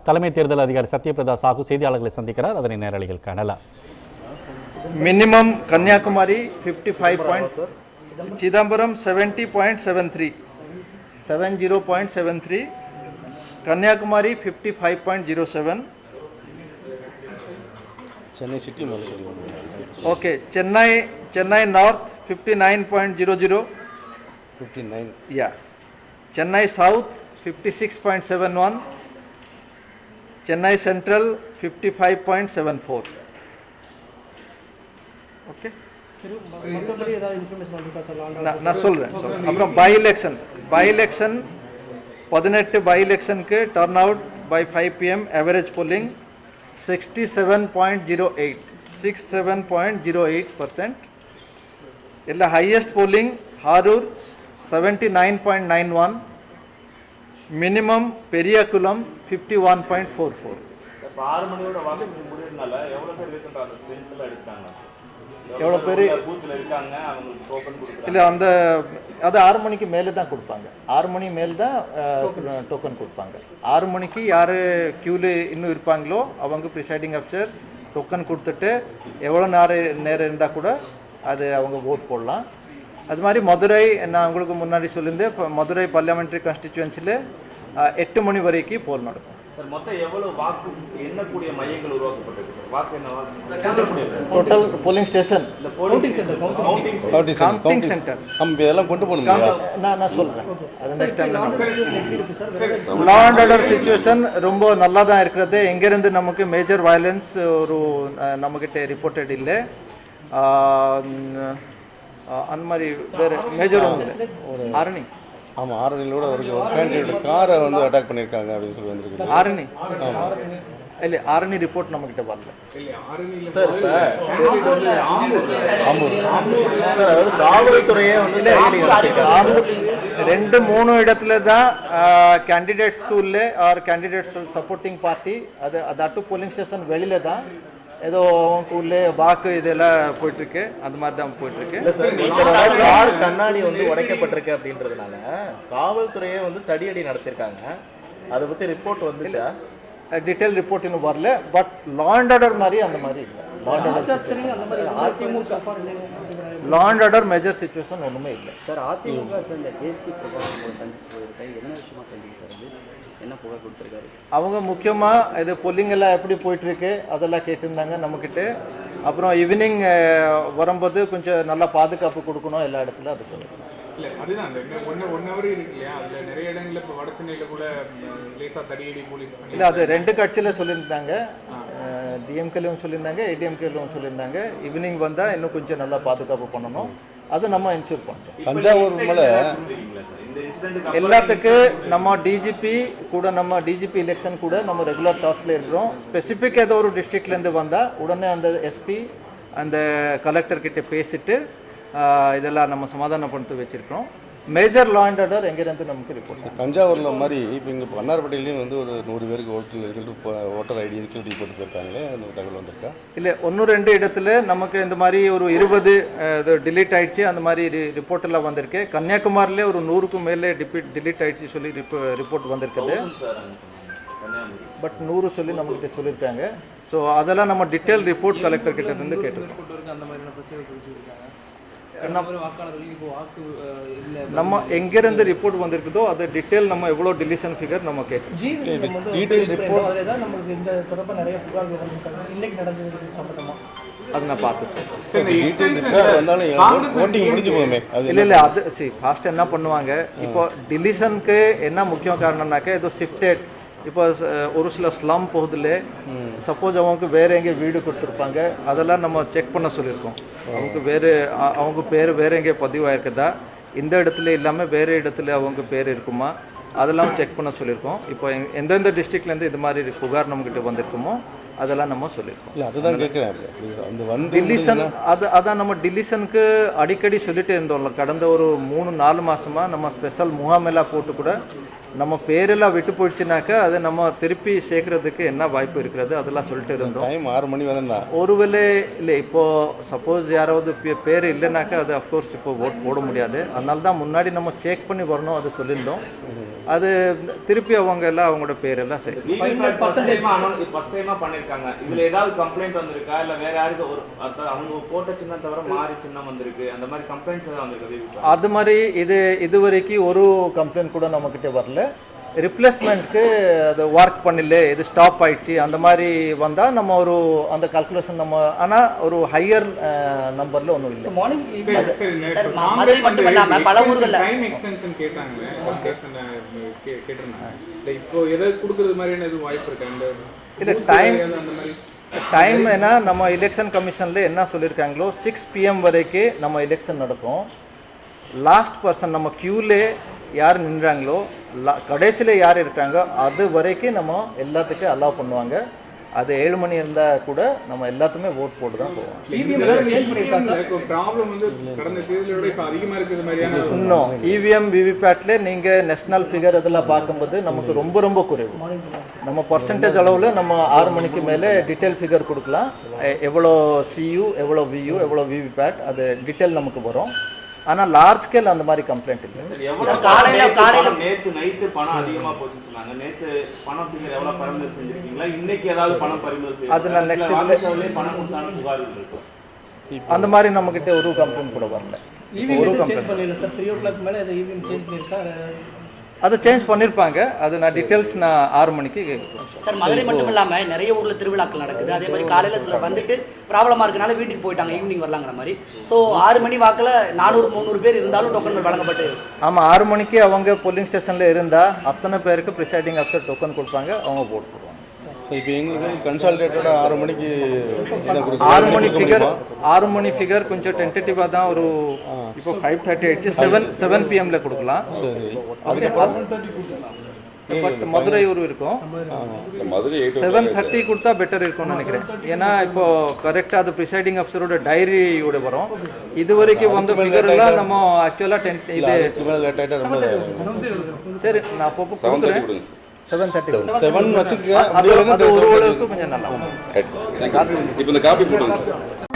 தலைமை தேர்தல் அதிகாரி சத்யபிரதா சாஹூ செய்தியாளர்களை சந்திக்கிறார். அதனை நேரலையில் காணலாம். Minimum Kanyakumari 55. Chidambaram 70.73, 70.73. Kanyakumari 55.07. Chennai city okay. Chennai north 59.00, 59. yeah. Chennai south 56.71, Chennai central 55.74. Okay, நான் சொல்றேன். அப்புறம் பை எலெக்ஷன் 18 பை எலெக்ஷனுக்கு turn out by 5 PM average polling 67.08%. ಇಲ್ಲ highest polling Harur 79.91, minimum Periyakulam 51.44. எவ்வளோ பேர் இல்லை, அந்த அது 6 மணிக்கு மேலே தான் கொடுப்பாங்க. 6 மணி மேலே தான் டோக்கன் கொடுப்பாங்க. 6 மணிக்கு யார் க்யூவில் இன்னும் இருப்பாங்களோ அவங்க ப்ரிசைடிங் ஆஃபீஸர் டோக்கன் கொடுத்துட்டு எவ்வளோ நேரம் இருந்தால் கூட அது அவங்க ஓட் போடலாம். அது மாதிரி மதுரை, நான் உங்களுக்கு முன்னாடி சொல்லியிருந்தேன், இப்போ மதுரை பார்லிமெண்ட்ரி கான்ஸ்டிச்சுவன்சியில் 8 மணி வரைக்கும் போல் நடக்கும். Total polling station counting centre இதெல்லாம் கொண்டு போகணும். நான் சொல்கிறேன். அது next time. Law and order situation ரொம்ப நல்லா தான் இருக்கிறது. எங்கேருந்து நமக்கு மேஜர் வயலன்ஸ் ஒரு நம்மக்கிட்ட ரிப்போர்ட்டட் இல்லை. அந்த மாதிரி வேறு மேஜர் ஒரு ஆரணி. ஆமாம், ஆரணியில் ஒரு கேண்டிடேட் காரை வந்து அட்டாக் பண்ணியிருக்காங்க அப்படின்னு சொல்லி வந்திருக்கு. ஆரணி இல்லை, ஆரணி ரிப்போர்ட் நம்மக்கிட்ட வரல சார். காவல்துறையே வந்து 2-3 இடத்துல தான் கேண்டிடேட் ஸ்கூல்ல ஆர் கேண்டிடேட்ஸ் சப்போர்ட்டிங் பார்ட்டி அது அட்டு போலிங் ஸ்டேஷன் வெளியில தான் ஏதோ அவங்க உள்ள வாக்கு இதெல்லாம் போயிட்டு இருக்கு. அந்த மாதிரி தான் போயிட்டு இருக்கு. கார் கண்ணாடி வந்து உடைக்கப்பட்டிருக்கு அப்படின்றதுனால காவல்துறையே வந்து தடியடி நடத்திருக்காங்க. அதை பத்தி ரிப்போர்ட் வந்துச்சா? டீட்டெயில் ரிப்போர்ட் இன்னும் வரல. பட் லா அண்ட் ஆர்டர் மாதிரி அந்த மாதிரி இல்லை. லா அண்ட் ஆர்டர் மேஜர் சிச்சுவேஷன் ஒன்றுமே இல்லை சார். அதிமுக என்ன புகை கொடுத்துருக்காரு? அவங்க முக்கியமாக இது பொல்லிங் எல்லாம் எப்படி போயிட்டுருக்கு அதெல்லாம் கேட்டிருந்தாங்க நம்மக்கிட்ட. அப்புறம் ஈவினிங் வரும்போது கொஞ்சம் நல்லா பாதுகாப்பு கொடுக்கணும் எல்லா இடத்துல. அது இல்லை, அதுதான் இந்த 1 hour இருக்கு இல்லையா, அதில் நிறைய இடங்களில் இப்போ வட சென்னையில் கூட லேசாக தடியடி போலீஸ் இல்லை, அது 2 கட்சியில் சொல்லியிருந்தாங்க. டிஎம்கேலையும் சொல்லியிருந்தாங்க, ஏடிஎம்கேலையும் சொல்லியிருந்தாங்க. ஈவினிங் வந்தால் இன்னும் கொஞ்சம் நல்லா பாதுகாப்பு பண்ணணும். அது நம்ம என்ஷூர் பண்ணுறோம். தஞ்சாவூர் மேலே எல்லாத்துக்கு நம்ம டிஜிபி கூட, நம்ம டிஜிபி எலெக்ஷன் கூட நம்ம ரெகுலர் டாஸ்க்ல இருக்கிறோம். ஸ்பெசிஃபிக் ஏதோ ஒரு டிஸ்ட்ரிக்ட்லேருந்து வந்தால் உடனே அந்த எஸ்பி அந்த கலெக்டர் கிட்ட பேசிட்டு இதெல்லாம் நம்ம சமாதானப்படுத்தி வச்சிருக்கோம். மேஜர் லா அண்ட் ஆர்டர் எங்கேருந்து நமக்கு ரிப்போர்ட். தஞ்சாவூரில் மாதிரி இப்போ இங்கே வண்ணாரப்பேட்டையிலையும் வந்து ஒரு 100 பேருக்கு ஓட்டர் ஐடி இருக்கு ரிப்போர்ட் போயிருக்காங்களே, அந்த தகவல் வந்திருக்கா? இல்லை, 1-2 இடத்துல நமக்கு இந்த மாதிரி ஒரு 20 டிலீட் ஆயிடுச்சு. அந்த மாதிரி ரிப்போர்ட் எல்லாம் வந்திருக்கு. கன்னியாகுமரியிலே ஒரு 100க்கும் மேலே டிலீட் ஆயிடுச்சு சொல்லி ரிப்போர்ட் வந்திருக்குது. பட் 100 சொல்லி நம்மகிட்ட சொல்லியிருக்காங்க. ஸோ அதெல்லாம் நம்ம டீட்டெயில் ரிப்போர்ட் கலெக்டர் கிட்ட இருந்து கேட்டிருக்கோம். நம்ம எங்கிருந்து ரிப்போர்ட் வந்திருக்குதோ அது டீட்டெயில் நம்ம எவ்வளோ டிலிஷன் ஃபிகர் நம்ம கேட்டோம். அது நான் பார்த்து இல்லை அது சரி ஃபாஸ்ட் என்ன பண்ணுவாங்க. இப்போ டிலிஷனுக்கு என்ன முக்கிய காரணம்னாக்க ஏதோ ஷிஃப்டட். இப்போ ஒரு சில ஸ்லம் போகுதுல, சப்போஸ் அவங்களுக்கு வேற எங்கே வீடு கொடுத்துருப்பாங்க, அதெல்லாம் நம்ம செக் பண்ண சொல்லியிருக்கோம். அவங்க பேர் வேற எங்கே பதிவாயிருக்குதா, இந்த இடத்துல இல்லாமல் வேறு இடத்துல அவங்க பேர் இருக்குமா, அதெல்லாம் செக் பண்ண சொல்லியிருக்கோம். இப்போ எந்தெந்த டிஸ்ட்ரிக்ட்லேருந்து இது மாதிரி புகார் நம்மகிட்ட வந்திருக்குமோ அதெல்லாம் நம்ம சொல்லியிருக்கோம். அதுதான் கேட்குறேன். டிலிஷன் அதான் நம்ம டிலிஷனுக்கு அடிக்கடி சொல்லிட்டு இருந்தோம்ல. கடந்த ஒரு 3-4 மாசமா நம்ம ஸ்பெஷல் முகாமெல்லாம் போட்டு கூட நம்ம பேரெல்லாம் விட்டு போயிடுச்சுனாக்கா அதை நம்ம திருப்பி சேர்க்கறதுக்கு என்ன வாய்ப்பு இருக்கிறது அதெல்லாம் சொல்லிட்டு இருந்தோம். 6 மணி வரை தான். ஒருவேளை இல்லை, இப்போ சப்போஸ் யாராவது பேர் இல்லைனாக்கா அது அஃப்கோர்ஸ் இப்போ ஓட் போட முடியாது. அதனால தான் முன்னாடி நம்ம செக் பண்ணி வரணும் அது சொல்லியிருந்தோம். அது திருப்பி அவங்க எல்லாம் அவங்களோட பேரெல்லாம் சரி. ஃபர்ஸ்ட் டைமா பண்ணிருக்காங்க. இதுல ஏதாவது கம்ப்ளைண்ட் வந்திருக்கா இல்ல வேற யாருக்கு ஒரு அவங்க போட்ட சின்னம் தவிர மாறி சின்னம் வந்திருக்கு அந்த மாதிரி கம்ப்ளைண்ட்ஸ் ஏதாவது வந்திருக்கு? அது மாதிரி இது வரைக்கும் ஒரு கம்ப்ளைண்ட் கூட நம்மக்கிட்ட வரல. ரிப்ளேஸ்மெண்ட்க்கு அது ஒர்க் பண்ணல, இது ஸ்டாப் ஆயிடுச்சு அந்த மாதிரி வந்தால் நம்ம ஒரு அந்த கால்குலேஷன் நம்ம ஆனால் ஒரு ஹையர் நம்பரில் ஒன்றும் இல்லை. மார்னிங் மதுரை மட்டும் இல்லாம பல ஊர்கள்ல டைம் எக்ஸ்டென்ஷன் கேட்டாங்க, கேட்டிருந்தாங்க. இப்போ எதை கொடுக்கறது மாதிரியான எதுவும் வாய்ப்பு இருக்கா? இல்லை டைம் ஏன்னா நம்ம எலெக்ஷன் கமிஷனில் என்ன சொல்லியிருக்காங்களோ 6 PM வரைக்கும் நம்ம எலெக்ஷன் நடக்கும். லாஸ்ட் பர்சன் நம்ம க்யூலே யார் நின்றாங்களோ கடைசியில் யார் இருக்காங்க அது வரைக்கும் நம்ம எல்லாத்துக்கும் அலோவ் பண்ணுவாங்க. அது 7 மணி இருந்தால் கூட நம்ம எல்லாத்துமே ஓட் போட்டு தான் போவோம். இன்னும் இவிஎம் விவிபேட்ல நீங்கள் நேஷனல் ஃபிகர் இதெல்லாம் பார்க்கும்போது நமக்கு ரொம்ப ரொம்ப குறைவு. நம்ம பர்சன்டேஜ் அளவில் நம்ம 6 மணிக்கு மேலே டீட்டெயில் ஃபிகர் கொடுக்கலாம். எவ்வளோ சியூ, எவ்வளோ வியூ, எவ்வளோ விவிபேட் அது டீட்டெயில் நமக்கு வரும். ஆனால் லார்ஜ் ஸ்கேல் அந்த மாதிரி கம்ப்ளைண்ட் இல்லை. நேற்று நைட்டு பணம் அதிகமாக போச்சுன்னு சொன்னாங்க. நேற்று பணம் ஃபிகர் எவ்வளோ பறிமுதல் செஞ்சிருக்கீங்களா? இன்னைக்கு ஏதாவது பணம் பறிமுதல் அது நான் நெக்ஸ்ட் பணம் கொடுத்தாலும் புகார்கள் இருக்கும். அந்த மாதிரி நம்மகிட்ட ஒரு கம்ப்ளைண்ட் கூட வரல. ஒரு கம்ப்ளைண்ட் அது சேஞ்ச் பண்ணியிருப்பாங்க. அது நான் டீட்டெயில்ஸ் நான் 6 மணிக்கு சார். மதுரை மட்டும் இல்லாமல் நிறைய ஊரில் திருவிழாக்கள் நடக்குது. அதே மாதிரி காலையில் சிலர் வந்துட்டு ப்ராப்ளமாக இருக்கனால வீட்டுக்கு போயிட்டாங்க, ஈவினிங் வரலாங்கிற மாதிரி. ஸோ 6 மணி வாக்கில் 400-300 பேர் இருந்தாலும் டோக்கன் வழங்கப்பட்டு. ஆமாம், 6 மணிக்கு அவங்க போலிங் ஸ்டேஷனில் இருந்தால் அத்தனை பேருக்கு ப்ரிசைடிங் ஆஃபீஸர் டோக்கன் கொடுப்பாங்க, அவங்க போட் போடுவாங்க. ஸோ இப்போ எங்களுக்கு கன்சாலிடேட்டடாக 6 மணிக்கு 6 மணி ஃபிகர் கொஞ்சம் டென்டேட்டிவாக தான். ஒரு இப்போ 5:30 ஆயிடுச்சு. 7 PM கொடுக்கலாம். பட் மதுரை ஒரு இருக்கும் 7:30 கொடுத்தா பெட்டர் இருக்கும்னு நினைக்கிறேன். ஏன்னா இப்போ கரெக்டாக அது ப்ரிசைடிங் ஆஃபீஸரோட டைரியோட வரும். இது வரைக்கும் வந்து ஃபிகர் எல்லாம் நம்ம ஆக்சுவலாக இது சரி நான் அப்போ கொடுக்குறேன். 7:30 7 வச்சுக்க அது ஒரு அளவுக்கு கொஞ்சம் நல்லா. இப்போ இந்த காப்பி போடுங்க சார்.